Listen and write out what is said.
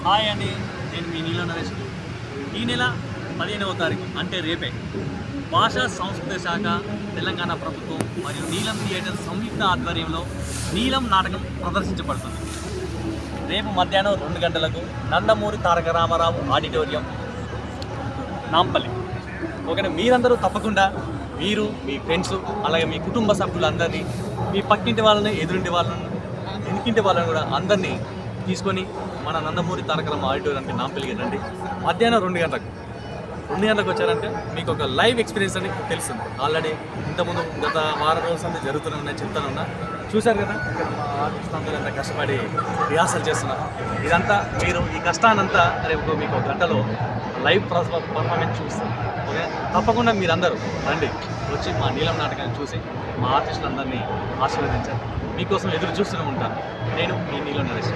Hi అండి, నేను మీ నీలం నరేష్. ఈ నెల 15వ తారీఖు అంటే రేపే భాషా సంస్కృతి శాఖ, తెలంగాణ ప్రభుత్వం మరియు నీలం థియేటర్ సంయుక్త ఆధ్వర్యంలో నీలం నాటకం ప్రదర్శించబడుతుంది. రేపు మధ్యాహ్నం 2 గంటలకు నందమూరి తారక రామారావు ఆడిటోరియం, నాంపల్లి. ఓకేనా, మీరందరూ తప్పకుండా మీరు, మీ ఫ్రెండ్స్, అలాగే మీ కుటుంబ సభ్యులందరినీ, మీ పక్కింటి వాళ్ళని, ఎదురింటి వాళ్ళని, వెనుకింటి వాళ్ళని కూడా అందరినీ తీసుకొని మన నందమూరి తారక రామారావు ఆడిటోరియానికి నాంపల్లికి రండి. మధ్యాహ్నం 2 గంటలకు వచ్చారంటే మీకు ఒక లైవ్ ఎక్స్పీరియన్స్ అని తెలుస్తుంది. ఆల్రెడీ ఇంతకుముందు గత వారం రోజులు జరుగుతూనే ఉన్నాయి, చెప్తానున్నా. చూశారు కదా, ఇక్కడ మా ఆర్టిస్ట్ అందరూ ఎంత కష్టపడి రిహార్సల్ చేస్తున్నారు. ఇదంతా మీరు ఈ కష్టానంతా రేపు మీకు ఒక గంటలో లైవ్ పర్ఫార్మెన్స్ చూస్తారు. ఓకే, తప్పకుండా మీరందరూ రండి, వచ్చి మా నీలం నాటకాన్ని చూసి మా ఆర్టిస్టులందరినీ ఆశీర్వదించారు. మీకోసం ఎదురు చూస్తూనే ఉంటాను. నేను మీ నీలం నరేష్.